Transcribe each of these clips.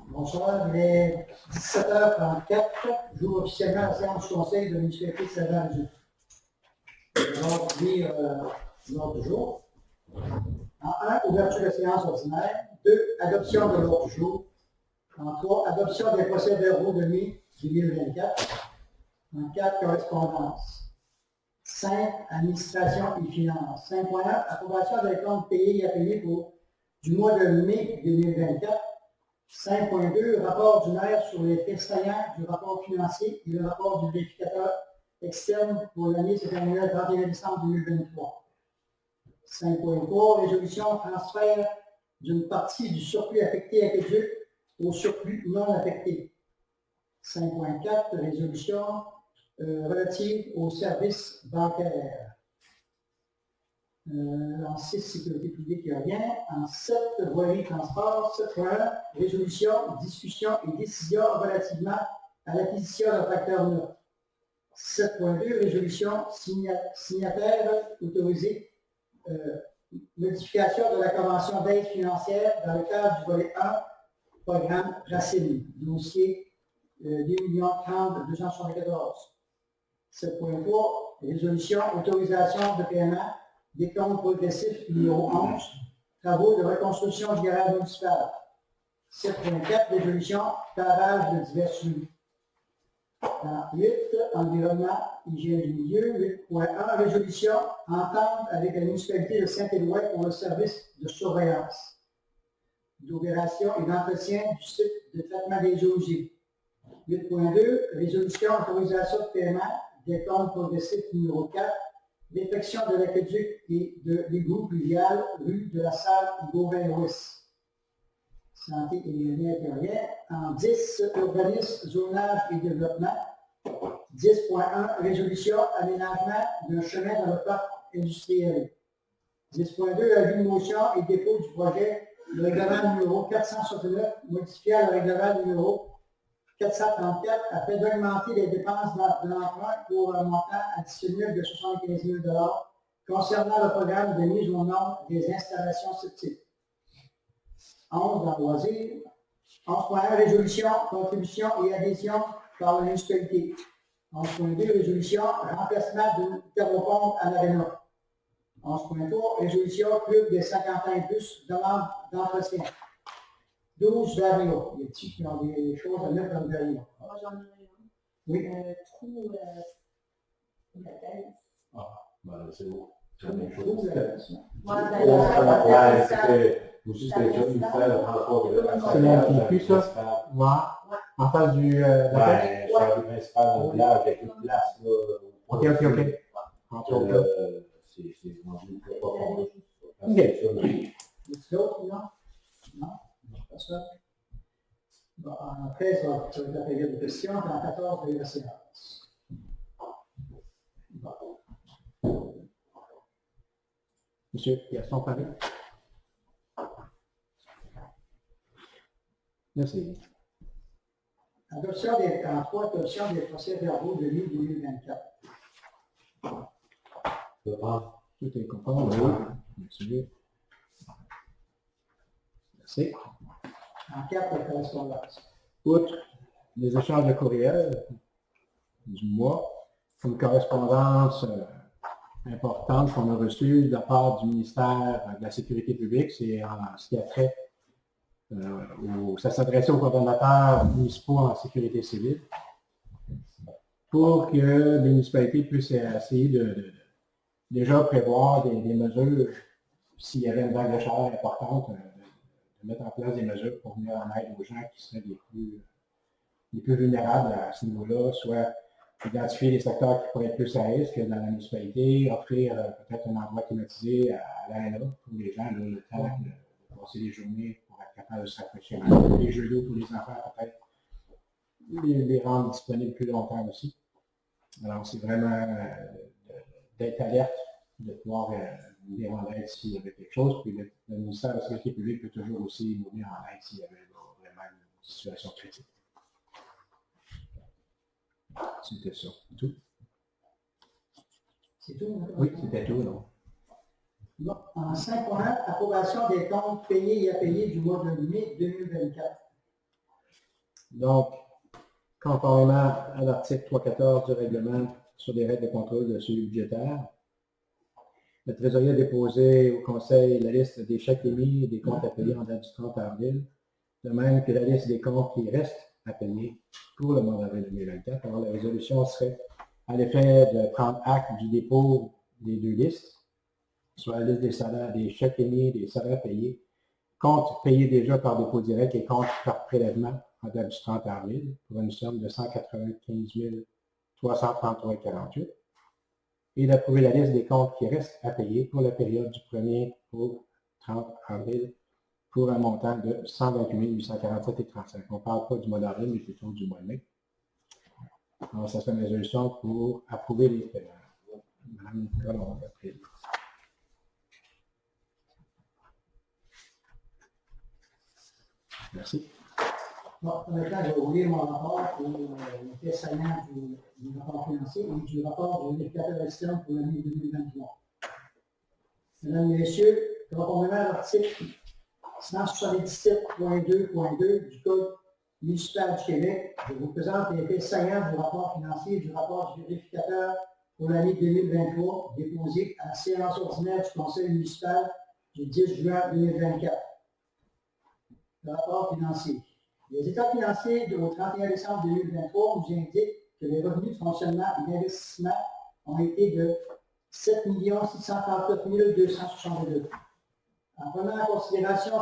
Bonsoir, il est 17h34. J'ouvre officiellement la séance du Conseil de la municipalité de Saint-Jean-du. Je vais donc lire l'ordre du jour. En 1, ouverture de séance ordinaire. 2, adoption de l'ordre du jour. En 3, adoption des procès-verbaux de mai 2024. En 4, correspondance. 5, administration et finances. 5.1, approbation des comptes payés et à payer pour du mois de mai 2024. 5.2, rapport du maire sur les faits saillants du rapport financier et le rapport du vérificateur externe pour l'année se terminée le 31 décembre 2023. 5.3, résolution transfert d'une partie du surplus affecté à Aqueduc au surplus non affecté. 5.4, résolution relative aux services bancaires. En 6, sécurité publique, il n'y a rien. En 7, voirie transport. 7.1, résolution, discussion et décision relativement à l'acquisition d'un tracteur neuf. 7.2, résolution, signataire autorisé, modification de la convention d'aide financière dans le cadre du volet 1, programme Racine, dossier 2 30 274. 7.3, résolution, autorisation de paiement des comptes progressifs numéro 11, travaux de reconstruction du garage municipal. 7.4, résolution, pavage de divers flux. 8, environnement, hygiène du milieu. 8.1, résolution, entente avec la municipalité de Saint-Éloi pour le service de surveillance, d'opération et d'entretien du site de traitement des eaux usées. 8.2, résolution, autorisation de paiement des comptes progressifs numéro 4, défection de l'aqueduc et de l'égout pluvial, rue de la Salle Gauvin-Louis. Santé et bien-être. En 10, urbanisme, zonage et développement. 10.1, résolution, aménagement d'un chemin dans le parc industriel. 10.2, avis de motion et dépôt du projet, le règlement numéro 469, modifiant le règlement numéro 434 afin d'augmenter les dépenses de l'emprunt pour un montant additionnel de 75 000 $ concernant le programme de mise aux normes des installations septiques. 11, dans loisirs. 11.1, résolution, contribution et adhésion par la municipalité. 11.2, résolution, remplacement d'une thermopompe à l'aréna. 11.3, résolution, club des 50 ans et plus, demande d'entretien. 12 variants. Les petits qui ont des choses à mettre dans le variant. Moi, j'en ai un. Oui. Trou, la taille. Ah, ben c'est bon. C'est la même Trou, chose. Ouais, c'était aussi c'était le ministère de transport de C'est la plus ça? Ouais. En face du. Ouais, c'est le principal de village avec une place là. Ok. C'est vendu très profond. Ok. Les autres, non? Non? Pas ça. Bon, en 13, ça va être la période de questions, puis en 14, la séance. Bon. Monsieur Gaston Paris. Merci. Adoption des, en 3, adoption des procès-verbaux de mai 2024. Tout est conforme. Oui. Monsieur. Merci. En 4, la correspondance. Outre les échanges de courriels du mois, une correspondance importante qu'on a reçue de la part du ministère de la Sécurité publique, c'est en ce qui a trait, ça s'adressait aux coordonnateurs municipaux en sécurité civile pour que les municipalités puissent essayer de déjà prévoir des mesures, s'il y avait une vague de chaleur importante, de mettre en place des mesures pour venir en aide aux gens qui seraient les plus vulnérables à ce niveau-là, soit identifier les secteurs qui pourraient être plus à risque dans la municipalité, offrir peut-être un endroit climatisé à l'aréna pour les gens, là, le temps de passer les journées pour être capable de se rafraîchir. Les jeux d'eau pour les enfants, peut-être les rendre disponibles plus longtemps aussi. Alors, c'est vraiment d'être alerte, de pouvoir venir en aide s'il y avait quelque chose. Puis le ministère de la Sécurité publique peut toujours aussi nous venir en aide s'il y avait vraiment une situation critique. C'était ça. Tout. C'est tout? Oui, c'était tout, non? Bon, en 5.1, approbation des comptes payés et à payer du mois de mai 2024. Donc, conformément à l'article 314 du règlement sur les règles de contrôle de suivi budgétaire, le trésorier a déposé au Conseil la liste des chèques émis et des comptes à payer en date du 30 avril, de même que la liste des comptes qui restent à payer pour le mois d'avril 2024. Alors, la résolution serait à l'effet de prendre acte du dépôt des deux listes, soit la liste des salaires, des chèques émis, des salaires payés, comptes payés déjà par dépôt direct et comptes par prélèvement en date du 30 avril pour une somme de 195 333,48 et d'approuver la liste des comptes qui restent à payer pour la période du 1er au 30 avril pour un montant de 128 847,35. On ne parle pas du mois d'avril, mais plutôt du mois de mai. Alors, ça serait une résolution pour approuver les paiements. Madame Nicole, on va appeler. Merci. Bon, maintenant, je vais ouvrir mon rapport pour l'effet saillant du rapport financier et du rapport du vérificateur externe pour l'année 2023. Mesdames et messieurs, conformément à l'article 177.2.2 du Code municipal du Québec, je vous présente les faits saillants du rapport financier et du rapport du vérificateur pour l'année 2023 déposé à la séance ordinaire du Conseil municipal du 10 juin 2024. Le rapport financier. Les états financiers au 31 décembre 2023 nous indiquent que les revenus de fonctionnement et d'investissement ont été de 7 639 262. En prenant en considération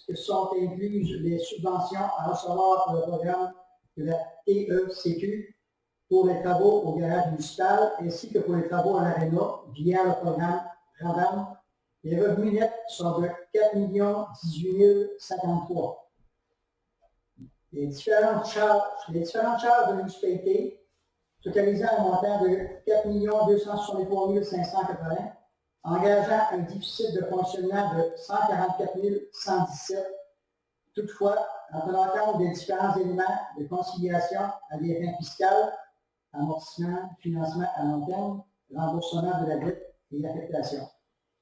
que sont incluses les subventions à recevoir pour le programme de la TECQ pour les travaux au garage municipal ainsi que pour les travaux à l'ARENA via le programme RADAM, les revenus nets sont de 4 18 053. Les différentes charges de municipalité, totalisant un montant de 4 263 580, engageant un déficit de fonctionnement de 144 117. Toutefois, en tenant compte des différents éléments de conciliation à des fins fiscales, amortissement, financement à long terme, remboursement de la dette et affectation.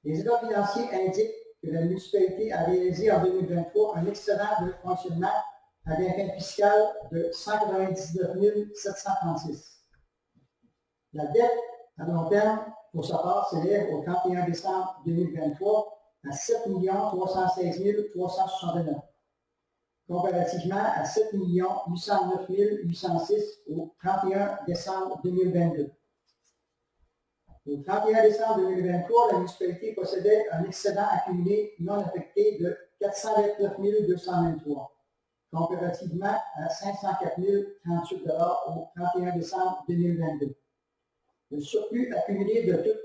Les états financiers indiquent que la municipalité a réalisé en 2023 un excédent de fonctionnement à des fins fiscales de 199 736. La dette à long terme, pour sa part, s'élève au 31 décembre 2023 à 7 316 369, comparativement à 7 809 806 au 31 décembre 2022. Au 31 décembre 2023, la municipalité possédait un excédent accumulé non affecté de 429 223, comparativement à 504 038 au 31 décembre 2022. Le surplus accumulé de toute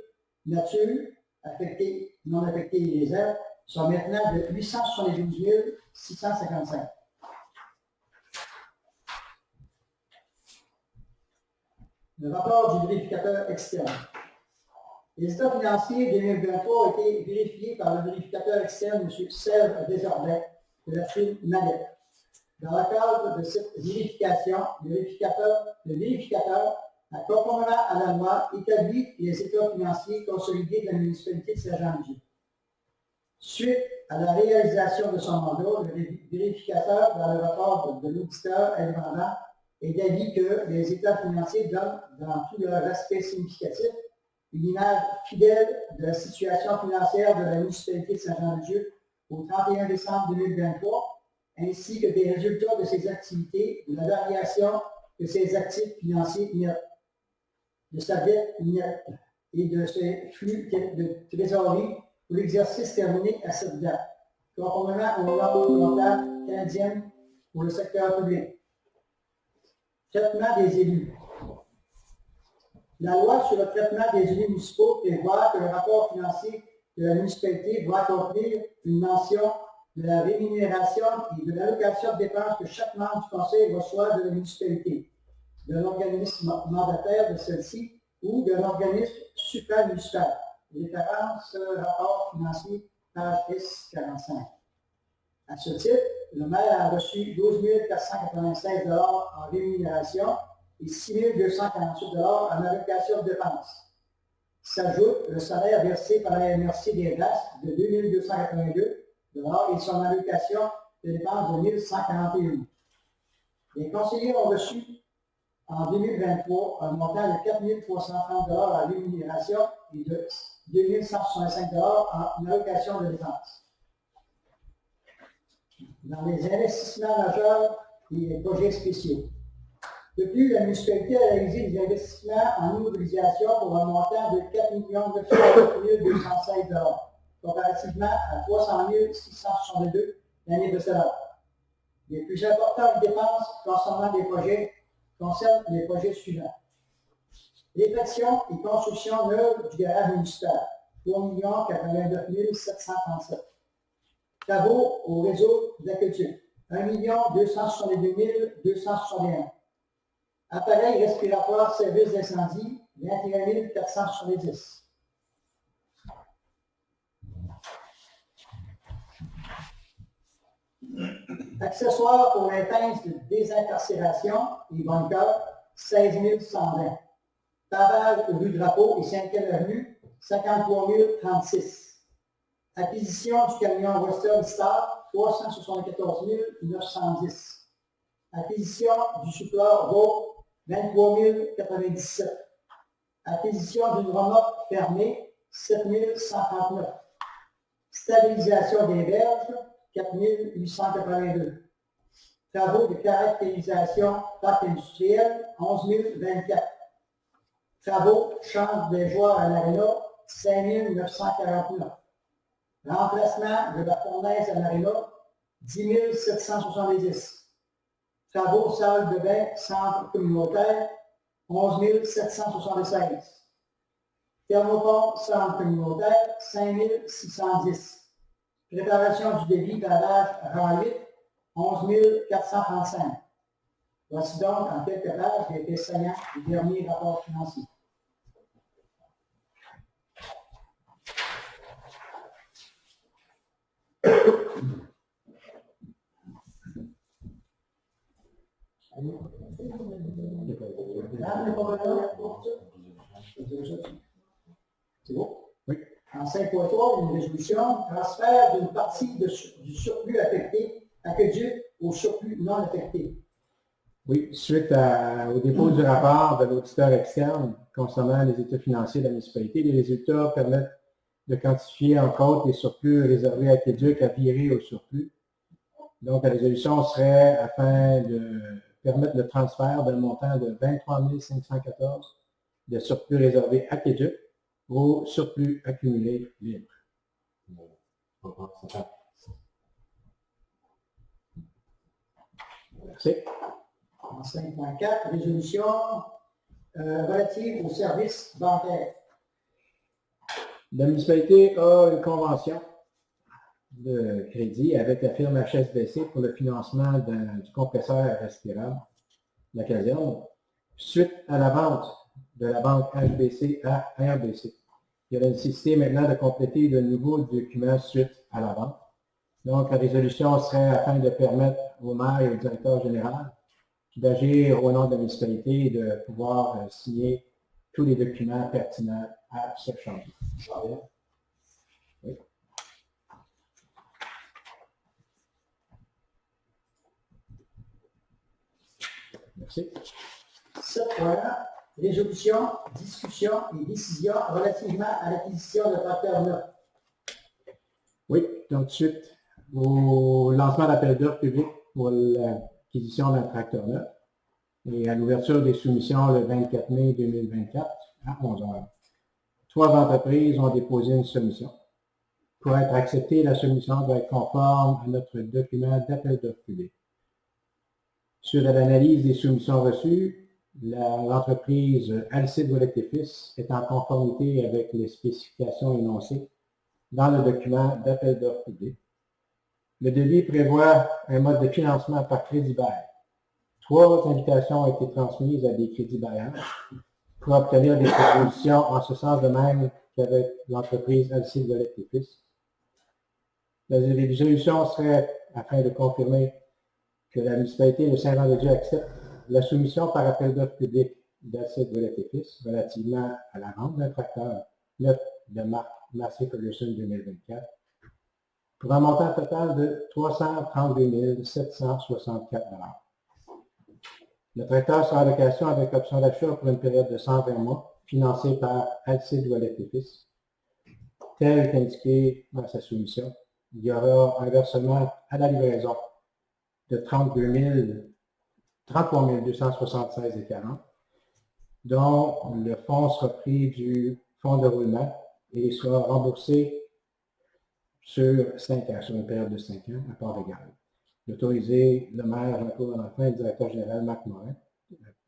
nature, affecté, non affecté et réserve, sont maintenant de 872 655. Le rapport du vérificateur externe. Les états financiers 2023 ont été vérifiés par le vérificateur externe, M. Serge Desjardins, de la firme Malette. Dans le cadre de cette vérification, le vérificateur a, conformément à la loi, établi les états financiers consolidés de la municipalité de Saint-Jean-de-Dieu. Suite à la réalisation de son mandat, le vérificateur, dans le rapport de l'auditeur indépendant, est d'avis que les états financiers donnent, dans tout leur aspect significatif, une image fidèle de la situation financière de la municipalité de Saint-Jean-de-Dieu au 31 décembre 2023, ainsi que des résultats de ses activités, de la variation de ses actifs financiers nets, de sa dette nette et de ses flux de trésorerie pour l'exercice terminé à cette date, conformément aux normes comptables canadiennes pour le secteur public. Traitement des élus. La loi sur le traitement des élus municipaux prévoit que le rapport financier de la municipalité doit contenir une mention de la rémunération et de l'allocation de dépenses que chaque membre du conseil reçoit de la municipalité, de l'organisme mandataire de celle-ci ou de l'organisme supramunicipal. Référence rapport financier, page S45. À ce titre, le maire a reçu 12 496 en rémunération et 6 248 en allocation de dépenses. s'ajoute le salaire versé par la MRC des Glaces de 2 282 et son allocation de dépenses de 1 141. Les conseillers ont reçu en 2023 un montant de 4 330 en rémunération et de 2 165 en allocation de dépenses. Dans les investissements majeurs et les projets spéciaux. De plus, la municipalité a réalisé des investissements en immobilisation pour un montant de 4 909 216 comparativement à 300 662 l'année précédente. Les plus importantes dépenses concernant concernent les projets suivants. Réfection et construction neuve du garage municipal, 3 89 737. Travaux au réseau d'aqueduc, 1 262 261. Appareil respiratoire service d'incendie, 21 470. Accessoires pour les pinces de désincarcération et bunkers, 16 120. Pavage rue Drapeau et 5e avenue, 53 036. Acquisition du camion Western Star, 374 910. Acquisition du souffleur Vaud, 23 097. Acquisition d'une remorque fermée, 7 139. Stabilisation des verges, 4 882. Travaux de caractérisation parc industriel, 11 024. Travaux change des joueurs à l'aréna, 5 949. Remplacement de la fournaise à l'aréna, 10 770. Travaux salle de bain, centre communautaire, 11 776. Thermopompe, centre communautaire, 5 610. Préparation du débit pavage rang 8, 11 435. Voici donc en quelques pages les faits saillants du dernier rapport financier. C'est bon? Oui. En 5.3, une résolution transfert d'une partie du surplus affecté aqueduc au surplus non affecté. Oui, suite au dépôt du rapport de l'auditeur externe concernant les états financiers de la municipalité, les résultats permettent de quantifier entre autres les surplus réservés à aqueduc à virer au surplus. Donc, la résolution serait afin de permettre le transfert d'un montant de 23 514 de surplus réservés à aqueduc au surplus accumulé libre. Merci. En 5.4, résolution relative aux services bancaires. La municipalité a une convention de crédit avec la firme HSBC pour le financement du compresseur respirable, la caserne, suite à la vente de la banque HBC à RBC. Il y a la nécessité maintenant de compléter de nouveaux documents suite à la vente. Donc, la résolution serait afin de permettre au maire et au directeur général d'agir au nom de la municipalité et de pouvoir signer tous les documents pertinents à ce changement. Oui. Merci. 7.1. Résolution, discussion et décision relativement à l'acquisition de tracteurs neufs. Oui, donc suite au lancement d'appel d'offres public pour l'acquisition d'un tracteur neuf et à l'ouverture des soumissions le 24 mai 2024 à 11h. 3 entreprises ont déposé une soumission. Pour être acceptée, la soumission doit être conforme à notre document d'appel d'offres public. Suite à l'analyse des soumissions reçues, l'entreprise Alcide Ouellette et Fils est en conformité avec les spécifications énoncées dans le document d'appel d'offres public. Le devis prévoit un mode de financement par crédit bail. 3 invitations ont été transmises à des crédits bailleurs pour obtenir des propositions en ce sens de même qu'avec l'entreprise Alcide Ouellette et Fils. La résolution serait afin de confirmer que la municipalité de Saint-Jean-de-Dieu accepte la soumission par appel d'offres public d'Alcide Ouellette et Fils relativement à la vente d'un tracteur de marque Massey Ferguson 2024, pour un montant total de 332 764 $. Le tracteur sera en location avec option d'achat pour une période de 120 mois, financé par Alcide Ouellet et Fils. Tel qu'indiqué dans sa soumission, il y aura un versement à la livraison de 33 276,40 $, dont le fonds sera pris du fonds de roulement et sera remboursé sur 5 ans, sur une période de 5 ans, à part égale. D'autoriser le maire Jean-Claude Enfant et le directeur général Marc Morin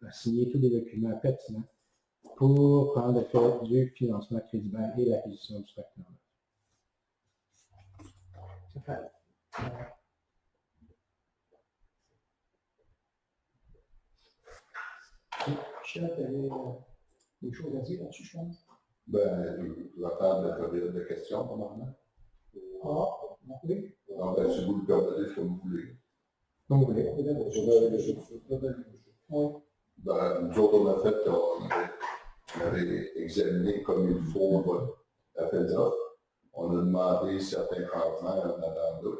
à signer tous les documents pertinents pour prendre effet du financement crédible et l'acquisition du tracteur. Ça fait. Michel, tu avais des choses à dire là-dessus, je pense. Ben, je vais attendre la période de questions, normalement. Ah, oui. Non, ben, si vous le permettez, comme vous voulez. Comme vous voulez. Oui. Ben, nous autres, on a fait, on avait examiné comme il faut l'appel d'offres. On a demandé certains changements en attendant,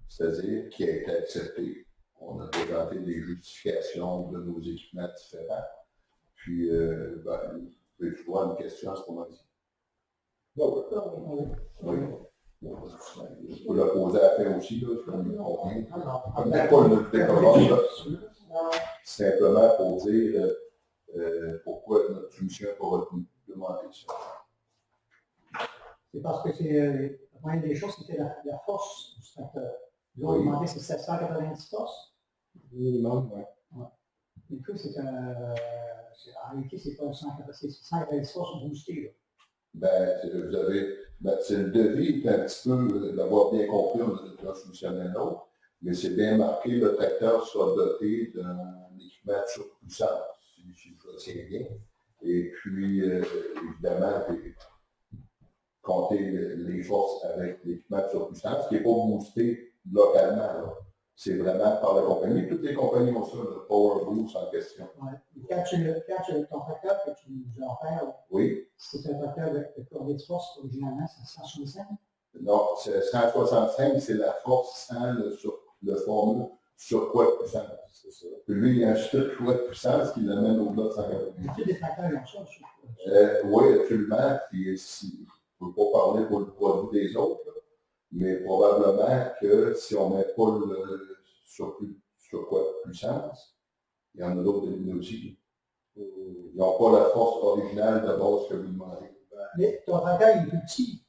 c'est-à-dire qui a été accepté. On a présenté des justifications de nos équipements différents. Puis, ben, je vais voir une question à ce moment-ci. Oui. Oui. Je peux la poser à la fin aussi, là, je peux me convaincre. Comme Ah, pas le décollage, là. Simplement pour dire pourquoi notre soumission n'a pas retenu demander ça. c'est parce que c'est la moyenne des choses, c'était la force du tracteur. Ils ont Oui. demandé c'est 790 forces. Minimum, oui. Et puis, en réalité, c'est pas 190 forces boostées. Là. Ben, vous avez, ben, c'est le devis, un petit peu, d'avoir bien compris, on a déjà soumissionné un autre, mais c'est bien marqué, le tracteur sera doté d'un équipement de surpuissance, si je retiens bien. Et puis, évidemment, compter les forces avec l'équipement de surpuissance, qui n'est pas boosté localement, là. C'est vraiment par la compagnie. Toutes les compagnies ont ça, le Power Boost en question. Ouais. Et quand tu ton tracteur que tu nous as offert, Oui. c'est un tracteur de combien de force originalement? C'est 165? Non, c'est 165, c'est la force sans le formule surpoids de puissance. C'est ça. Puis lui, il y a un surpoids de puissance qui l'amène au-delà de 180. Tous les tracteurs, ils ont ça, Oui, absolument. Puis si, je ne peux pas parler pour le produit des autres, là, mais probablement que si on ne met pas le surpoids de puissance, il y en a d'autres aussi. Ils n'ont pas la force originale de base que vous demandez. Mais ton tracteur, il est plus petit.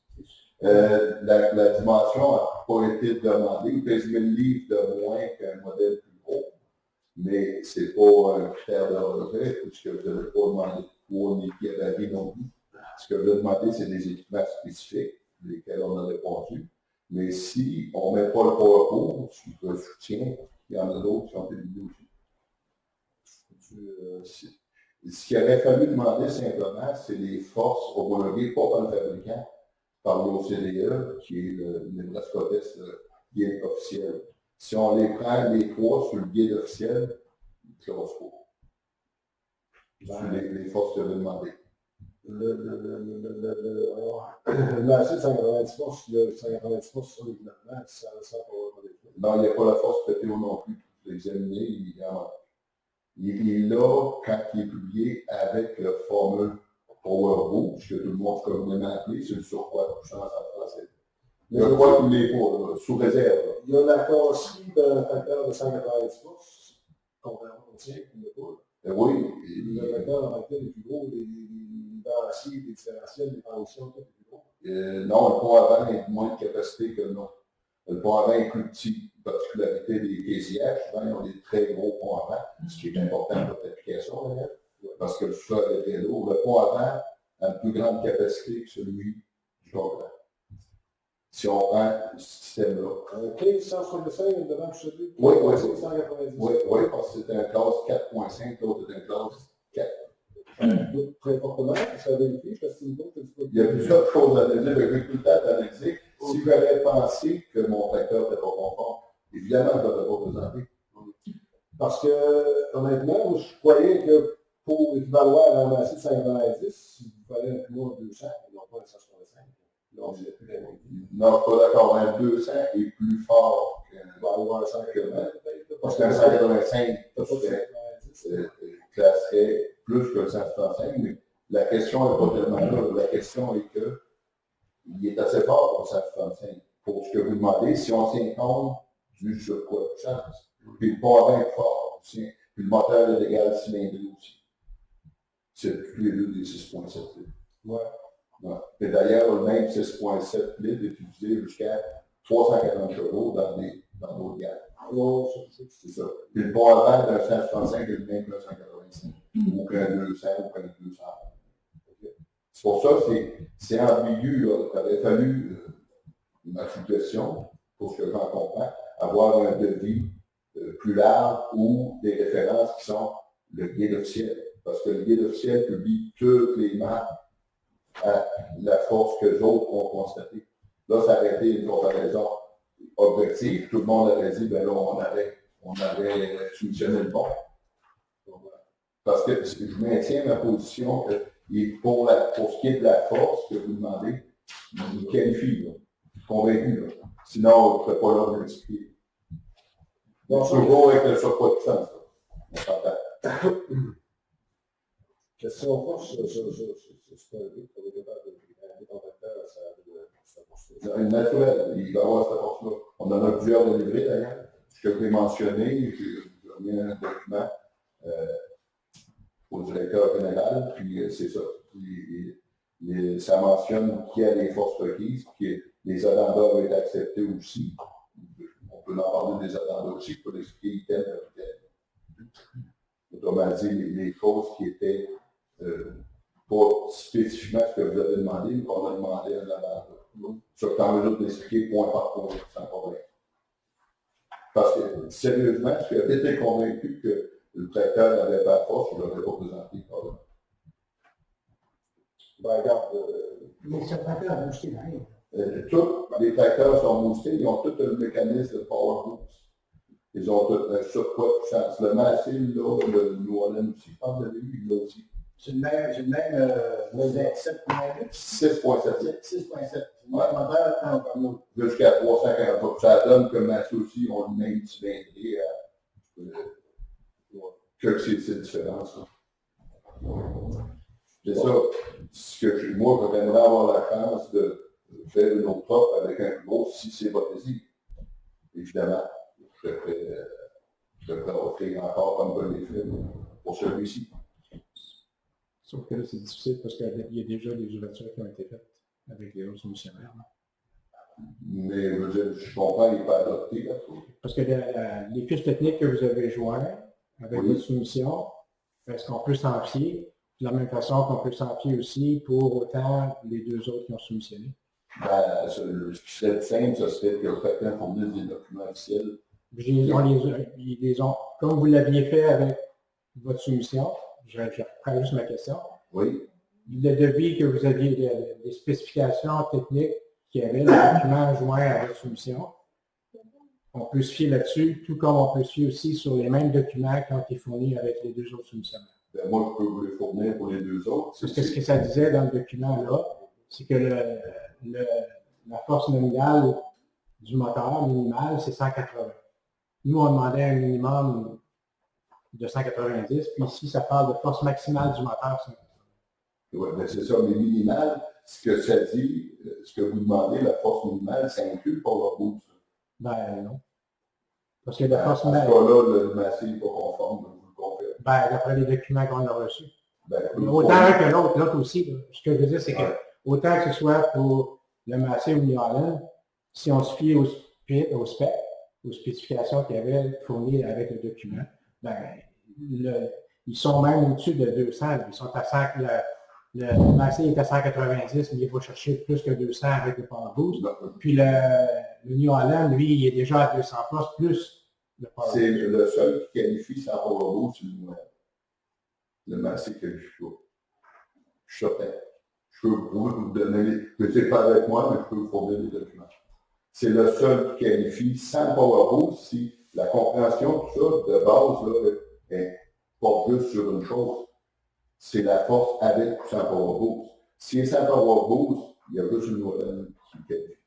La dimension n'a pas été demandée. Il pèse 1000 livres de moins qu'un modèle plus gros. Mais ce n'est pas un critère de relevé, puisque vous n'avez pas demandé de poids ni de gabarit non plus. Ce que vous avez demandé, c'est des équipements spécifiques, lesquels on a répondu. Mais si on ne met pas le power boost, le soutien, il y en a d'autres qui ont été mis aussi. Ce qu'il aurait fallu demander simplement, c'est les forces homologuées, pas par le fabricant, par l'OCDE, qui est le Nebraska Test guide officiel. Si on les prend les trois sur le guide officiel, ils ne classent pas. Sur les forces que vous avez demandées. Le marché de 190 forces, le 190 forces sur l'équipement, ça pour les fois. Non, il n'y a pas la force PTO non plus. Pour l'examiner, il est là quand il est publié avec le formule Power Boost, que tout le monde communément appelé, c'est le surpoids de puissance en français. Je crois qu'il n'est pas, sous réserve. Il y a la casserie d'un facteur de 190 forces, contrairement au tien, qui n'est pas. Oui. Le facteur en tant que tel est plus gros, les balanciers, les différentiels, les fonctions, tout est plus gros. Non, le pont avant est de moins de capacité que le nôtre. Le pont avant est plus petit. Particularité des TCH, souvent ils ont des très gros ponts avant, ce qui est important pour votre application, d'ailleurs, parce que le sol est lourd. Le pont avant a une plus grande capacité que celui du concurrent. Si on prend ce système-là. Un 1565 devant celui de Oui, 190. Oui, parce que c'est un classe 4.5, l'autre est un classe 4. Très fortement, ça vérifie, parce que Il y a plusieurs choses à analyser, mais tout le temps à analyser. Si j'avais pensé que mon tracteur n'était pas conforme, évidemment, je ne l'aurais pas présenté. Parce que, honnêtement, je croyais que pour équivaloir à un massif de 190, il fallait un pneu 200, et non pas un Non, je suis pas d'accord. Un 200 est plus fort qu'un 180. Parce qu'un 185, classerait plus que le 165, mais la question n'est pas tellement là. La question est que il est assez fort pour le 165. Pour ce que vous demandez, si on tient compte du surpoids de puissance, puis le pont avant est fort aussi, puis le moteur est égal cylindré aussi. C'est tous les deux des 6,7 litres. Ouais. Ouais. Et d'ailleurs, le même 6,7 litres est utilisé jusqu'à 340 chevaux dans d'autres gammes. C'est ça. Puis le pont avant d'un 165 est le même que le 185. Ou qu'un 200 ou qu'un 200. C'est pour ça que c'est ambigu. Là. Il aurait fallu, ma suggestion, pour ce que j'en comprends, avoir un devis plus large ou des références qui sont le guide officiel. Parce que le guide officiel publie toutes les marques à la force que les autres ont constatée. Là, ça aurait été une comparaison objective. Tout le monde aurait dit, ben là, on avait soumissionné le bon. Parce que je maintiens ma position que pour ce qui est de la force que vous demandez, il qualifie, là. Je suis convaincu. Là. Sinon, je ne serais pas là de l'expliquer. Donc, toujours avec le surpoids de puissance. On s'entend. Question force, c'est un but pour être capable de compacteur à sa force. Naturel, il va y avoir cette force-là. On en a plusieurs délivrés d'ailleurs. Ce que je vais mentionner, j'ai mis un document au directeur général, puis c'est ça. Ça mentionne qui a les forces requises, puis les addendas ont été acceptés aussi. On peut en parler des addendas aussi pour expliquer item par item. Autrement dit, les choses qui étaient pas spécifiquement ce que vous avez demandé, mais qu'on a demandé à l'addenda. Ça, tu es en mesure d'expliquer point par point, sans problème. Parce que, sérieusement, je suis été convaincu que le tracteur n'avait pas de force, je ne l'aurais pas présenté. Ben, regarde, Mais ce tracteur a boosté derrière. Tous les tracteurs sont boostés, ils ont tout le mécanisme de power boost. Ils ont tout un surpoids de puissance. Le Massey, là, le New Holland aussi, je pense que lui, il l'a aussi. C'est le même 7,8. 6,7. 6,7. C'est le même moteur, un comme l'autre. Jusqu'à 340. Ça donne que Massey aussi ont le même cylindré que ces différences. C'est ça. Moi, j'aimerais avoir la chance de faire une autre offre avec un plus gros si c'est votre désir. Évidemment, je devrais offrir encore comme je l'ai fait pour celui-ci. Sauf que là, c'est difficile parce qu'il y a déjà des ouvertures qui ont été faites avec les autres missionnaires. Mais je veux dire, je comprends, il n'est pas adopté. Là. Parce que les fiches techniques que vous avez jointes avec votre soumission, est-ce qu'on peut s'en fier de la même façon qu'on peut s'en fier aussi pour autant les deux autres qui ont soumissionné? Ben, ce qui serait simple, ce serait que chacun fournisse des documents officiels. Ils les ont, comme vous l'aviez fait avec votre soumission, je reprends juste ma question. Oui. Le devis que vous aviez, les spécifications techniques qui avaient, le document joint à votre soumission, on peut se fier là-dessus, tout comme on peut se fier aussi sur les mêmes documents qui ont été fournis avec les deux autres soumissionnaires. Ben, moi, je peux vous les fournir pour les deux autres. Parce que ce que ça disait dans le document-là, c'est que la force nominale du moteur minimale, c'est 180. Nous, on demandait un minimum de 190, puis ici, ça parle de force maximale du moteur 180. Oui, ben c'est ça, mais minimal, ce que ça dit, ce que vous demandez, la force minimale, ça inclut le power boost. Ben non. Parce que la force minimale. En ce cas-là, le massif n'est pas conforme, vous le confirmez. Ben, d'après les documents qu'on a reçus. Ben, autant un que l'autre aussi. Là. Ce que je veux dire, c'est que autant que ce soit pour le Massey ou New Holland, si on se fie au spec, aux spécifications qu'il y avait fournies avec le document, ben, ils sont même au-dessus de 200. Ils sont à 100, le Massey est à 190, mais il va chercher plus que 200 avec le Power Boost. Puis le New Holland, lui, il est déjà à 200 forces plus le Power Boost. C'est le seul qui qualifie sans Power Boost, c'est le New Holland. Le Massey qualifie pas. Je suis certain. Je peux vous donner, je sais pas avec moi, mais je peux vous fournir des documents. C'est le seul qui qualifie sans Power Boost si la compréhension de ça, de base, là, est pas plus sur une chose. C'est la force avec ou sans Power Boost. Si c'est sans Power Boost, il y a juste une nouvelle qui qualifie.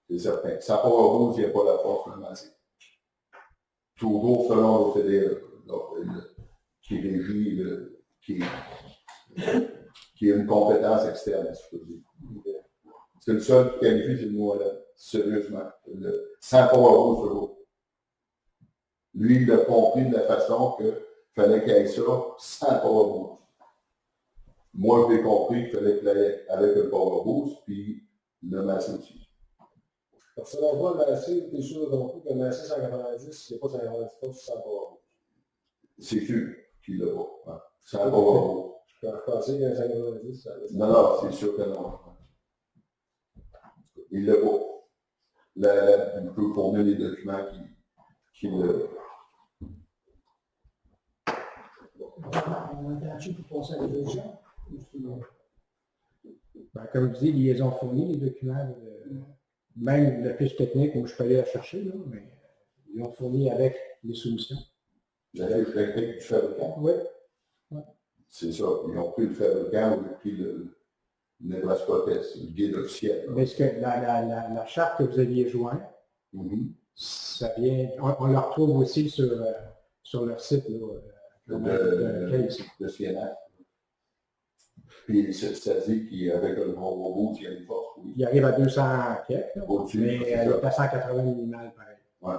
C'est certain. Sans Port-Rouge, il n'y a pas la force financière. Toujours selon l'OCDE, qui régit, qui a une compétence externe, si je peux dire. C'est le seul qui qualifie, c'est le Moulin, sérieusement. Sans Port-Rouge, toujours. Lui, il a compris de la façon qu'il fallait qu'il y ait ça sans Port-Rouge. Moi, j'ai compris qu'il fallait qu'il y ait avec le Port-Rouge, puis le Massé aussi. Alors, selon toi, le Massé, tu es sûr de ton coup que le Massé 190, c'est pas 190 pas sans Port-Rouge. C'est sûr qu'il l'a pas. Hein. Sans Port-Rouge. Je pensais qu'un 190, ça allait. Non, c'est sûr que non. Il l'a pas. Il peut fournir les documents qui le. On interagit pour passer à la résolution. Ben, comme je dis, ils les ont fournis, les documents, même la fiche technique, où je peux aller la chercher, là, mais ils l'ont fourni avec les soumissions. La fiche technique du fabricant. Oui. C'est ça. Ils ont pris le fabricant, ils ont pris le Nebraska Test, le guide officiel. Parce que la charte que vous aviez jointe, ça vient, on la retrouve aussi sur leur site, là, de CNF. Puis ça dit qu'avec le robot, il y a une force. Oui. Il arrive à 200 quelques, Au-dessus, mais c'est elle ça. est à 180 minimales, pareil. Ouais.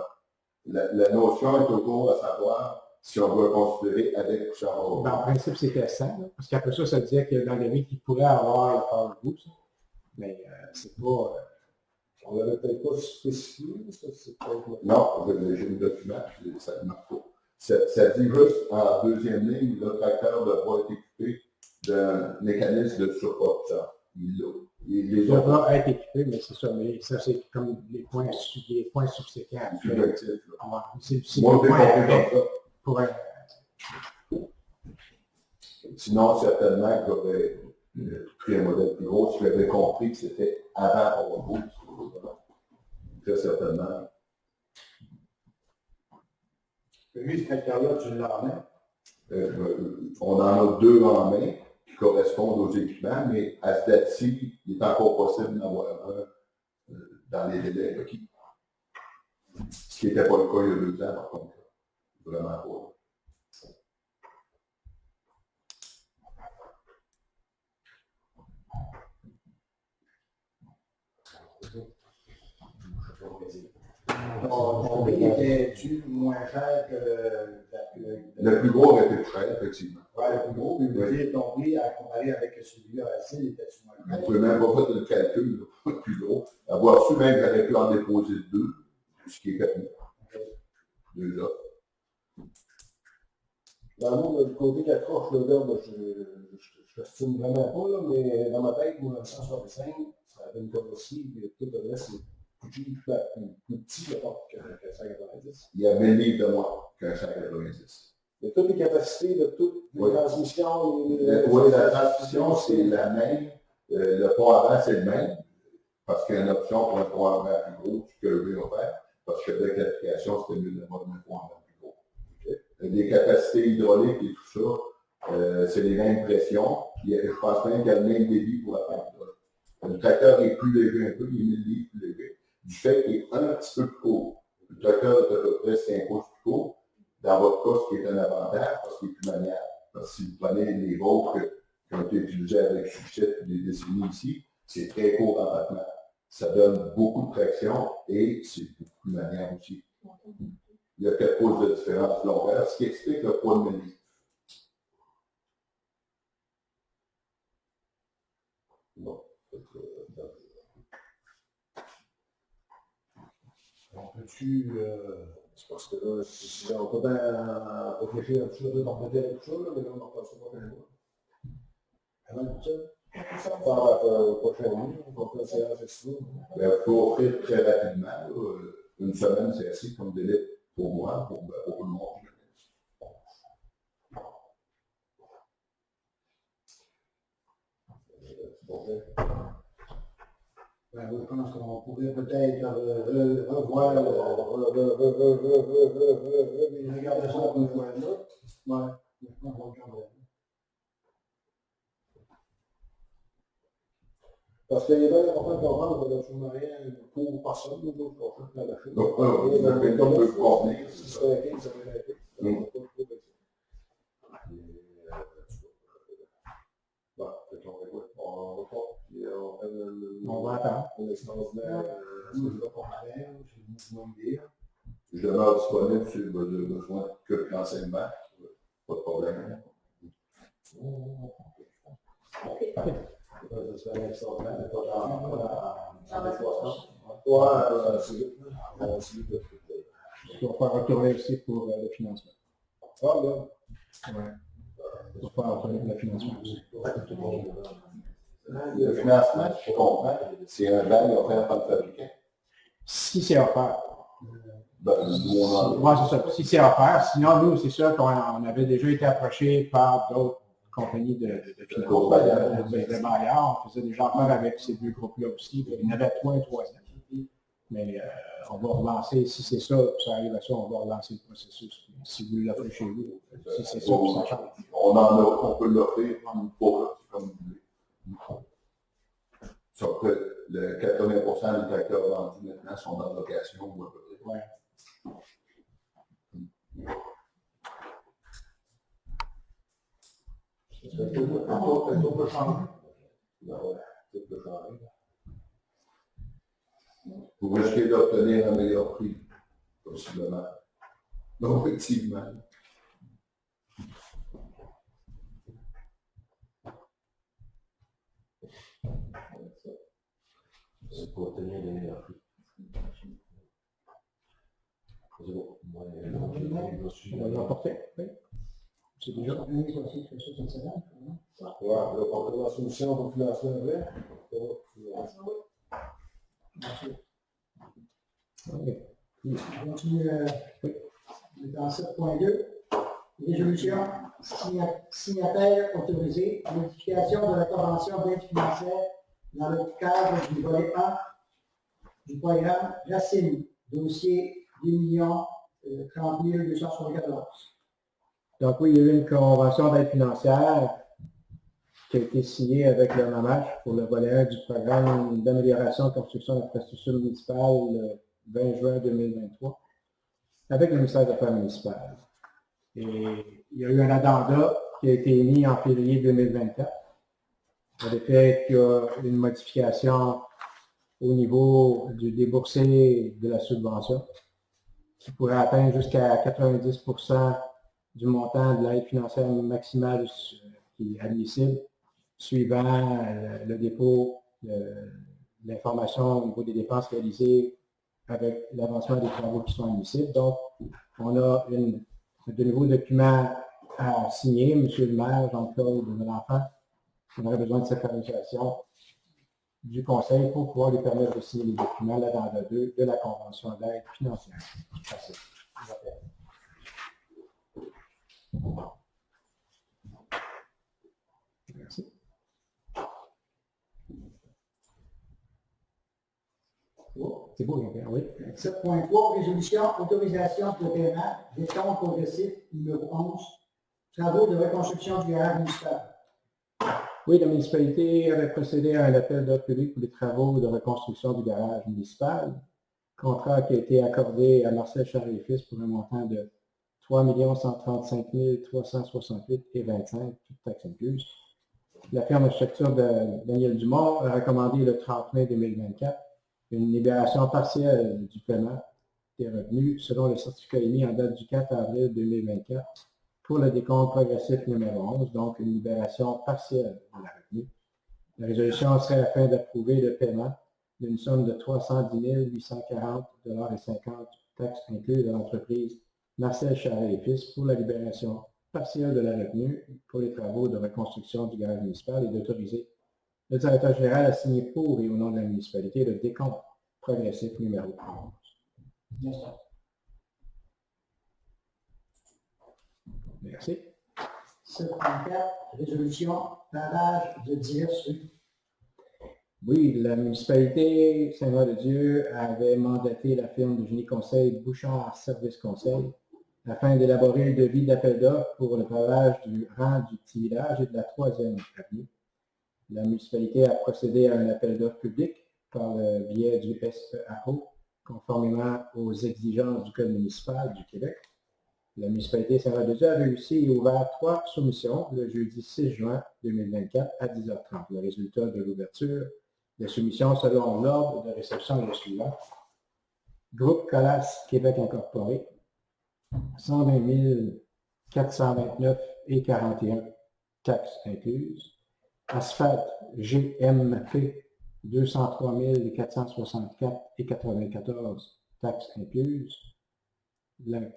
La notion est autour à savoir si on doit considérer avec ou sans robot. Ben, en principe, c'était 100, là, parce qu'après ça, ça disait que dans les vie qu'il pourrait avoir le power boost, mais c'est pas... On l'avait peut-être pas spécifié, ça, c'est pas... Non, j'ai le document, ça ne marche pas. Ça dit juste en deuxième ligne, le tracteur devra être équipé d'un mécanisme de surpoids. Il devra être équipé, mais c'est ça, mais ça, c'est comme les points subséquents. Subjectif. C'est Moi, des j'ai points compris avec comme ça. pour un... Sinon, certainement, j'aurais pris un modèle plus gros si j'avais compris que c'était avant Power Boost. Très certainement. Lui, ce tracteur-là, tu l'as en main. On en a deux en main qui correspondent aux équipements, mais à ce date-ci, il est encore possible d'en avoir un dans les délais requis. Ce qui n'était pas le cas il y a 2 ans, par contre. Vraiment pas. Ton prix était-tu moins cher que Le plus gros aurait été plus cher, effectivement. Ouais, le plus gros, mais vous dire ton prix à comparer avec celui-là ici, il était-tu moins On cher? ne pouvait même pas faire le calcul, là, le plus gros. Avoir su même que j'aurais pu en déposer 2, ce qui est permis. Déjà. Dans moi, le côté qui accroche le verbe, je l'estime vraiment pas, là, mais dans ma tête, moi, 165, ça avait une carrosserie, et tout le reste, c'est plus petit, mettons, que 190. Il y a 1000 livres de moins qu'un 190. Mais toutes les capacités de toutes les transmissions, Oui, la transmission, c'est la même. Le pont avant, c'est le même. Parce qu'il y a une option pour un pont avant plus gros que le V va faire. Parce qu'avec l'application, c'était mieux d'avoir un pont avant plus gros. Okay. Les capacités hydrauliques et tout ça, c'est les mêmes pressions. Je pense même qu'il y a le même débit pour la pompe hydraulique. Le tracteur est plus léger un peu, il est 1000 livres plus léger. Du fait qu'il est un petit peu plus court. Le tracteur est à peu près 5 pouces plus court. Dans votre cas, ce qui est un avantage, parce qu'il est plus maniable. Parce que si vous prenez les vôtres qui ont été utilisés avec succès depuis des décennies ici, c'est très court d'empattement. Ça donne beaucoup de traction et c'est beaucoup plus maniable aussi. Il y a 4 pouces de différence de longueur, ce qui explique le poids de mes livres. Bon. On peut-tu, c'est parce que là, si on peut bien réfléchir à tout ça, on peut dire tout ça, mais là, on en passe pas très loin. Avant tout ça, par la prochaine nuit, on va faire une séance extra. Il faut offrir très rapidement. Une semaine, c'est assez comme délai pour moi, pour tout le monde. Ben, je pense qu'on pourrait peut-être revoir, regarder ça une fois là. Ouais, je pense qu'on va regarder. Parce qu'il est bien important de comprendre que le sous-marin pour personne, nous autres, on fait la machine. Donc, vous avez un peu convenir, Si c'est ça. c'est un 15, ça va être un 15. Mm. On va pas trop avec ça. Bon, fait qu'on va quoi? On va pas, puis on fait On va attendre. l'extraordinaire. Nous, je vais pas parler, j'ai le mouvement de dire. Je demeure disponible si vous avez besoin que d'enseignement. Pas de problème. Ça serait extraordinaire, mais pas Ça va se passer. Ouais, c'est vite. C'est vite. Il va faire retourner aussi pour le financement. Ah, là. Ouais. Il va faire retourner pour le financement aussi. Le financement, je comprends, c'est un bail offert par le fabricant. Si c'est offert. Ben, nous, on en Ouais, c'est ça. Si c'est offert. Sinon, nous, c'est sûr qu'on avait déjà été approchés par d'autres compagnies de financement, de bailleurs. On faisait déjà affaire avec ces deux groupes-là aussi. Il y en avait 3 et 3 ans. Mais on va relancer, si c'est ça, ça arrive à ça, on va relancer le processus. Si vous l'offrez chez vous, si c'est ça, puis ça change. on peut l'offrir ou pas, comme vous voulez. Sauf que le 80% des tracteurs vendus maintenant sont en location ou à peu près. Ouais. Tout peut changer. Ben ouais, tout peut changer. Vous risquez d'obtenir un meilleur prix, possiblement. Donc, effectivement. C'est pour obtenir des meilleurs prix. C'est bon. Moi, On va l'emporter. Oui. C'est déjà. Oui, ça aussi, c'est ça, cette semaine. Ouais, là, on trouve la solution pour financer un vrai. Merci. Oui. On continue dans 7.2. Résolution signataire autorisée, modification de la convention d'aide financière dans le cadre du volet 1 du programme Racine, dossier 10 30 274. Donc oui, il y a eu une convention d'aide financière qui a été signée avec le MAMACH pour le volet 1 du programme d'amélioration de construction d'infrastructures municipales le 20 juin 2023 avec le ministère des Affaires municipales. Et il y a eu un addenda qui a été émis en février 2024. Ça fait qu'il y a une modification au niveau du déboursé de la subvention qui pourrait atteindre jusqu'à 90% du montant de l'aide financière maximale qui est admissible, suivant le dépôt de l'information au niveau des dépenses réalisées avec l'avancement des travaux qui sont admissibles. Donc, on a de nouveaux documents à signer. Monsieur le maire, Jean-Claude Mélenchon, on aurait besoin de cette autorisation du Conseil pour pouvoir lui permettre de signer les documents l'addenda 2 de la Convention d'aide financière. Merci. Merci. C'est beau, Jean-Pierre, oui. 7.3, résolution, autorisation de paiement, décompte progressif numéro 11, travaux de reconstruction du garage municipal. Oui, la municipalité avait procédé à un appel d'offres public pour les travaux de reconstruction du garage municipal. Contrat qui a été accordé à Marcel Charest et Fils pour un montant de 3 135 368,25, toutes taxes incluses. La firme de structure de Daniel Dumont a recommandé le 30 mai 2024 une libération partielle du paiement des revenus selon le certificat émis en date du 4 avril 2024 pour le décompte progressif numéro 11, donc une libération partielle de la revenu. La résolution serait afin d'approuver le paiement d'une somme de 310 840,50 taxes incluses de l'entreprise Marcel Charest et Fils pour la libération partielle de la revenu pour les travaux de reconstruction du garage municipal et d'autoriser le directeur général a signé pour et au nom de la municipalité le décompte progressif numéro 11. Merci. 7.4, résolution, pavage de diverses rues. Oui, la municipalité Saint-Jean-de-Dieu avait mandaté la firme de génie conseil Bouchard Service Conseil afin d'élaborer le devis d'appel d'offres pour le pavage du rang du petit village et de la 3e avenue. La municipalité a procédé à un appel d'offres public par le biais du SEAO, conformément aux exigences du Code municipal du Québec. La municipalité Saint-Jean-de-Dieu a réussi et ouvert 3 soumissions le jeudi 6 juin 2024 à 10h30. Le résultat de l'ouverture des soumissions selon l'ordre de réception est le suivant. Groupe Colas Québec Incorporé, 120 429,41 taxes incluses. Asphalte GMP, 203 464,94 taxes incluses.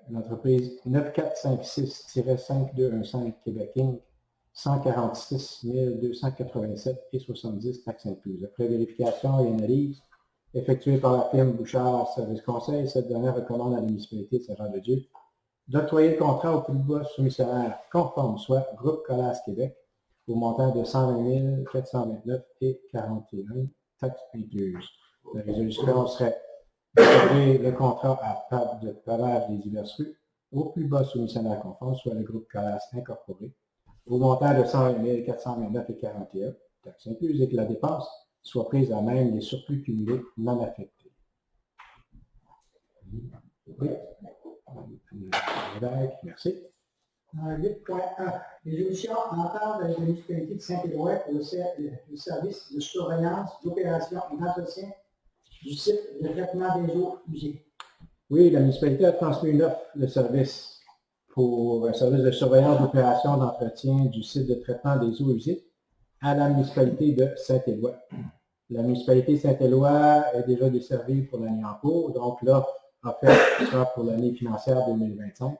L'entreprise 9456-5215 Québec Inc., 146 287,70 taxes incluses. Après vérification et analyse effectuée par la firme Bouchard Service Conseil, cette dernière recommande à la municipalité de Saint-Jean-de-Dieu d'octroyer le contrat au plus bas soumissionnaire conforme, soit Groupe Colas Québec, au montant de 120 429,41 taxes incluses. La résolution serait d'octroyer le contrat de pavage des diverses rues au plus bas soumissionnaire conforme, soit le Groupe Colas Incorporé, au montant de 120 429,41 taxes incluses, et que la dépense soit prise à même des surplus cumulés non affectés. Oui. Merci. 8.1. Résolution entente avec la municipalité de Saint-Éloi pour le service de surveillance, d'opération et d'entretien du site de traitement des eaux usées. Oui, la municipalité a transmis une offre de service pour un service de surveillance, d'opération, d'entretien du site de traitement des eaux usées à la municipalité de Saint-Éloi. La municipalité de Saint-Éloi est déjà desservie pour l'année en cours, donc l'offre offerte sera pour l'année financière 2025.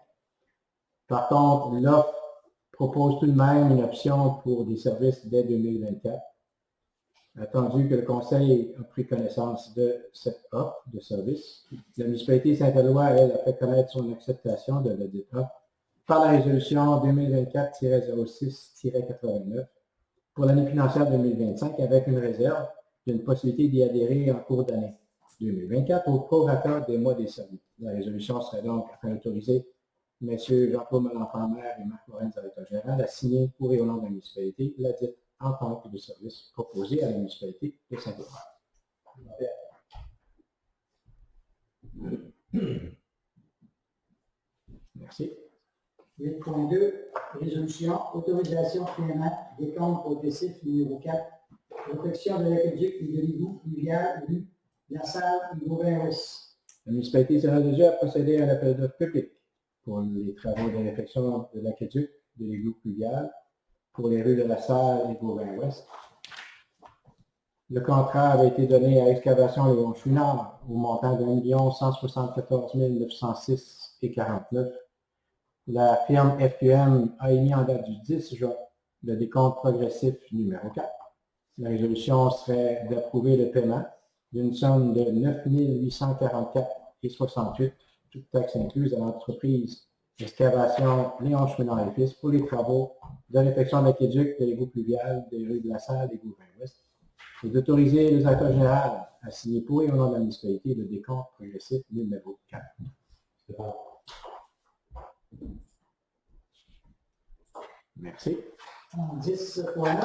Par contre, l'offre propose tout de même une option pour des services dès 2024. Attendu que le Conseil a pris connaissance de cette offre de service, la municipalité de Saint-Éloi, elle, a fait connaître son acceptation de la dite offre par la résolution 2024-06-89 pour l'année financière 2025 avec une réserve d'une possibilité d'y adhérer en cours d'année 2024 au prorata des mois desservis. La résolution serait donc afin d'autoriser M. Jean-Claude Malenfant-Maire et Marc Morin, directeur général, à signer pour et au nom de la municipalité la dite entente de service proposée à la municipalité de Saint-Éloi. Merci. 8.2. Résolution, autorisation de paiement des comptes progressifs numéro 4, protection de l'aqueduc et de l'égout fluvial, rue La Salle, Gouvernement-Ouest. La municipalité de Saint-Jean-de-Dieu a procédé à un appel d'offres public pour les travaux de réfection de l'aqueduc, de l'égout fluvial, pour les rues de La Salle et Gouvernement-Ouest. Le contrat avait été donné à Excavation Léon Chouinard au montant de 1 174 906,49. La firme FQM a émis en date du 10 juin le décompte progressif numéro 4. La résolution serait d'approuver le paiement d'une somme de 9 844,68, toutes taxes incluses, à l'entreprise Excavation Léon Chouinard et Fils pour les travaux de réfection d'aqueduc, de l'égout fluvial des rues de La Salle et Gouvernement-Ouest, et d'autoriser le directeur général à signer pour et au nom de la municipalité le décompte progressif numéro 4. Merci. 10.9.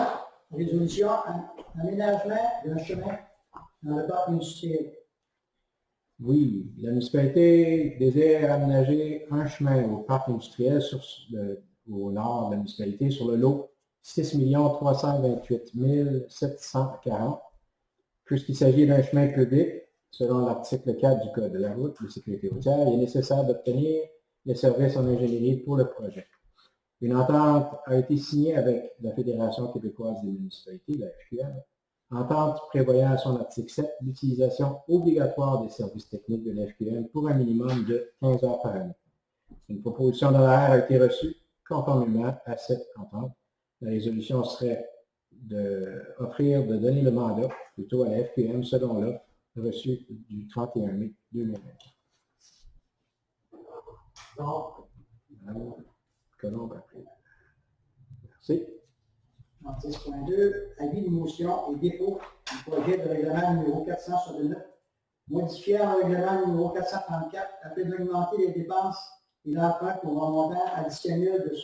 Résolution, aménagement d'un chemin dans le parc industriel. Oui, la municipalité désire aménager un chemin au parc industriel au nord de la municipalité sur le lot 6 328 740, puisqu'il s'agit d'un chemin public, selon l'article 4 du Code de la route de sécurité routière, il est nécessaire d'obtenir les services en ingénierie pour le projet. Une entente a été signée avec la Fédération québécoise des municipalités, la FQM, entente prévoyant à son article 7 l'utilisation obligatoire des services techniques de la FQM pour un minimum de 15 heures par année. Une proposition d'honoraire a été reçue conformément à cette entente. La résolution serait de donner le mandat plutôt à la FQM selon l'offre reçue du 31 mai 2024. Merci. 10.2. Avis de motion et dépôt du projet de règlement numéro 469, modifiant le règlement numéro 434 afin d'augmenter les dépenses et l'emprunt pour un montant additionnel de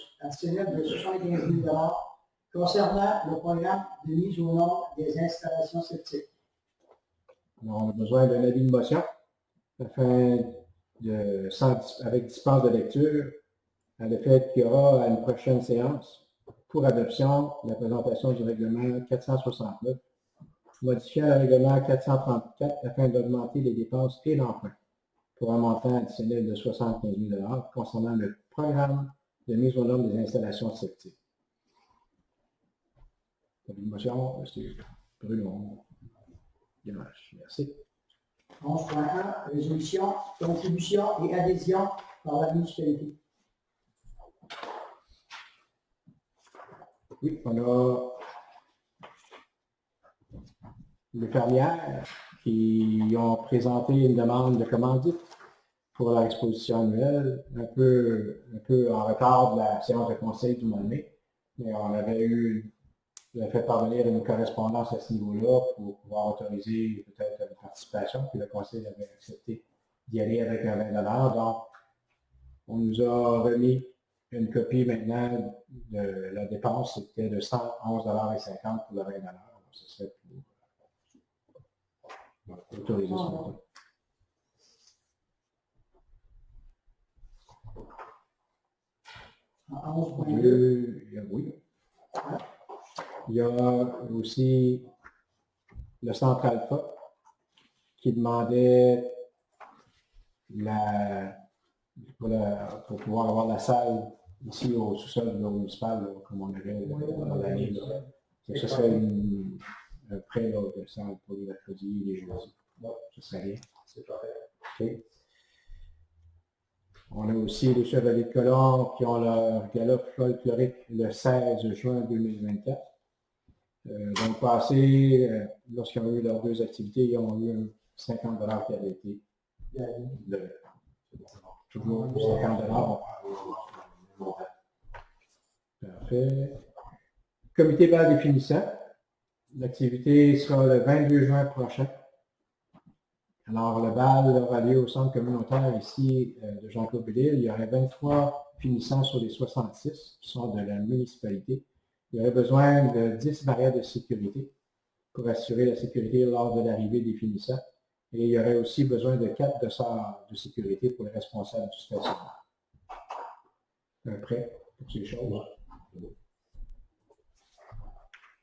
75 000 $ concernant le programme de mise au nombre des installations septiques. Alors, on a besoin d'un avis de motion afin de, avec dispense de lecture, à l'effet qu'il y aura à une prochaine séance pour adoption la présentation du règlement 469, modifiant le règlement 434 afin d'augmenter les dépenses et l'emprunt pour un montant additionnel de 75 000 $ concernant le programme de mise aux normes des installations septiques. Avis de motion, M. Bruno. Merci. 11.1, résolution, contribution et adhésion par la municipalité. Oui, on a les fermières qui ont présenté une demande de commandite pour leur exposition annuelle, un peu en retard de la séance de conseil du mois de mai, mais on avait fait parvenir une correspondance à ce niveau-là pour pouvoir autoriser peut-être une participation, puis le conseil avait accepté d'y aller avec un 20 $. Donc, on nous a remis une copie maintenant de la dépense, c'était de 111,50 $ pour le 20 $. Donc, ce serait pour autoriser ce montant. En 11.2, Oui. Il y a aussi le Centre Alpha qui demandait pour pouvoir avoir la salle ici au sous-sol du bureau municipal, là, comme on avait dans l'année. Ce serait un prêt là, de salle pour les mercredis et les jeudis. Ce serait rien. C'est parfait. Okay. On a aussi les Chevaliers de Colomb qui ont leur gala folklorique le 16 juin 2024. Donc, passé, lorsqu'ils ont eu leurs deux activités, ils ont eu un 50 $ qui avait été toujours 50 $. Parfait. Comité bal définissant. L'activité sera le 22 juin prochain. Alors, le bal aura lieu au centre communautaire ici de Jean-Claude Bellil. Il y aurait 23 finissants sur les 66 qui sont de la municipalité. Il y aurait besoin de 10 barrières de sécurité pour assurer la sécurité lors de l'arrivée des finissants. Et il y aurait aussi besoin de 4 dossards de sécurité pour les responsables du stationnement. Un prêt pour ces choses.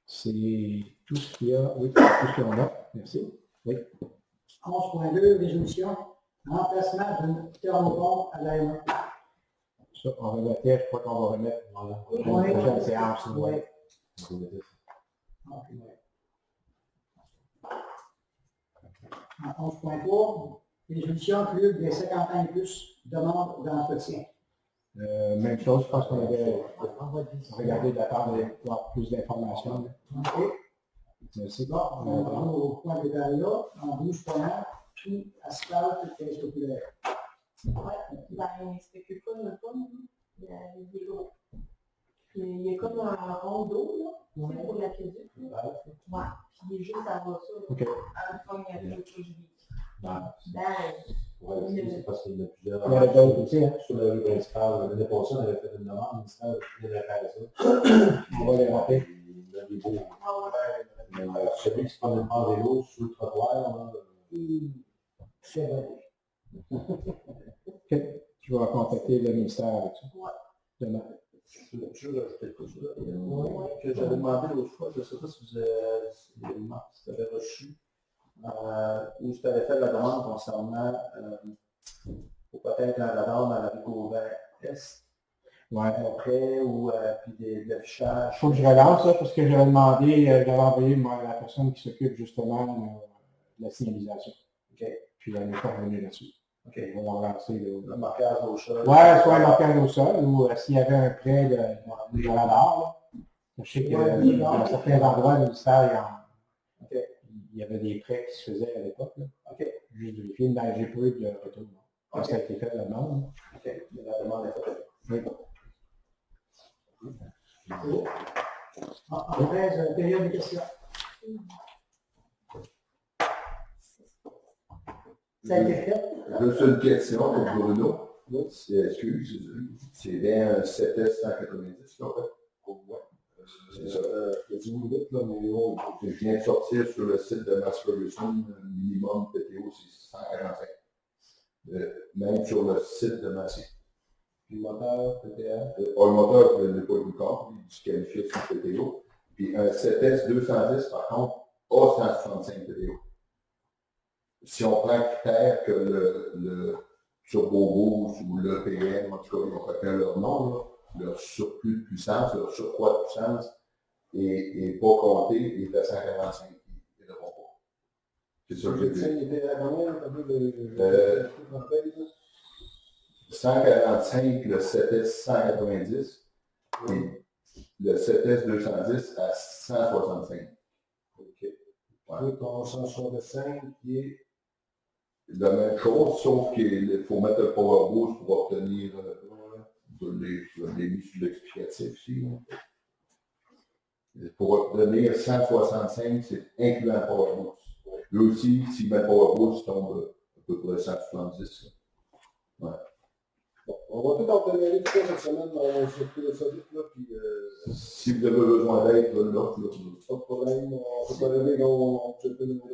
C'est tout ce qu'il y a. Oui, tout ce qu'on a. Merci. Oui. 11.2, résolution, remplacement d'une thermopompe à l'AMA. Ça, on remettait, je crois qu'on va remettre dans la prochaine séance. Oui. En 11.3, résolution inclut des 50 ans et plus demande d'entretien. Même chose, je pense qu'on avait regardé de la part d'avoir plus d'informations. OK. Merci. Bon, on va au point de là. En 12.1, tout asphalte et populaire. Ouais, ben, c'est que pas le fun, il est gros. Puis il y a comme un rond d'eau, là, tu sais, pour l'aqueduc. Ouais, puis il est juste avant ça, OK. à la fin, il y a le projet. C'est parce qu'il y en a plusieurs. Il y en a d'autres aussi, hein? Sur la rue principale, l'année passée, on avait fait une demande ministérielle de réparer ça. On va les rappeler. Il y a des beaux. Mais celui qui se prend le bord des lots sur le trottoir, C'est vrai. OK. Je vais contacter le ministère avec ça. Ouais. Demain. je veux rajouter quelque chose là. Que j'avais demandé l'autre fois, je ne sais pas si vous avez reçu, où je t'avais fait la demande concernant ou peut-être un radar dans la rue Gauvin-Est. Ouais. Après, ou puis de l'affichage. Il faut que je relance ça parce que j'avais demandé, j'avais envoyé moi, la personne qui s'occupe justement de la signalisation. OK. Puis elle n'est pas revenue là-dessus. OK. On va relancer Le marquage au sol. Ouais, soit un marquage au sol ou s'il y avait un prêt de radar. Je sais que dans certains endroits, le ministère, il y avait des prêts qui se faisaient à l'époque. OK. Juste vérifier, mais j'ai pas eu de retour. Quand ça a été fait la demande. OK. La demande est faite. Oui. En 13, période de questions. Ça a été fait. Juste une question pour Bruno. Excuse, c'est bien un 7S 190 qu'on fait. Ouais. Dis-vous vite, là, mais on Je viens de sortir sur le site de Mass Ferguson, le minimum PTO, c'est 145. Même sur le site de Massy. puis moteur, PTA. Le moteur, je ne l'ai pas vu encore, il est disqualifié sur PTO. Puis un 7S 210, par contre, a 165 PTO. Si on prend critère que le Turbo Boost ou l'EPM, en tout cas, ils ont chacun leur nom, là, leur surplus de puissance, leur surcroît de puissance est pas compté, il est à 145. Ils ne pas. C'est ça que j'ai dit. Il était à combien, un peu de... 145, le 7S 190, et le 7S 210 à 165. OK. Ouais. Ton 165 qui est... La même chose, sauf qu'il faut mettre le power boost pour obtenir, je l'ai mis sur l'explicatif ici. Pour obtenir 165, c'est incluant le power boost. Lui aussi, s'il met le power boost, il tombe à peu près 170. Ouais. Bon, on va tout en tenir tout ça cette semaine, on va s'occuper de ça vite, là, puis... Si vous avez besoin d'aide, là, pas de problème, on peut pas lever qu'on check le numéro.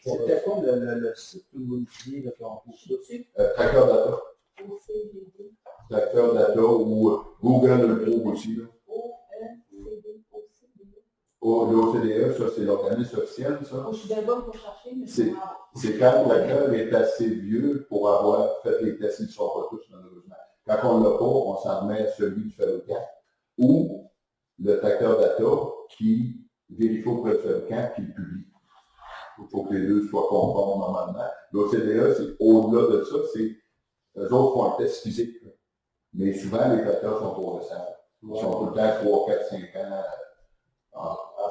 C'était quoi le site que vous utilisiez, là, qu'on trouve ça? Tracker Data. OCDD. Tracker Data ou Google le trouve aussi. Là. L'OCDE, ça c'est l'organisme officiel, ça. Je suis d'abord pour chercher, mais C'est quand le tracker est assez vieux pour avoir fait les tests, ils ne sont pas tous malheureusement. Quand on ne l'a pas, on s'en remet à celui du fabricant ou le tracker data qui vérifie auprès du fabricant qui le publie. Il faut que les deux soient conformes normalement. L'OCDE, c'est au-delà de ça, c'est eux autres font un test physique. Mais souvent, les trackers sont trop récents. Ils sont tout le temps 3, 4, 5 ans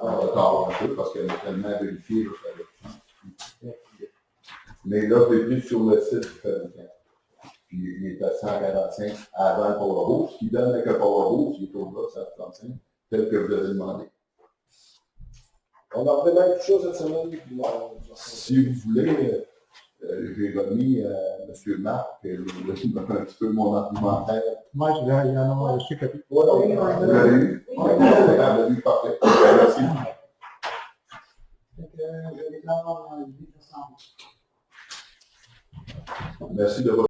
en retard un peu parce qu'il y a tellement vérifié. Mais là, je l'ai pris sur le site du fabricant. Puis il est à 145 avant le Power Boost. Ce qui donne avec le Power Boost, il est au-delà de 135, tel que vous avez demandé. On a refait même tout ça cette semaine. Si vous voulez, j'ai remis à M. Marc un petit peu mon argumentaire. Moi, il y en a reçu copie. Vous l'avez eu? Oui, on l'a eu, parfait. Merci. Je vais les avoir dans le livre ensemble. Merci de votre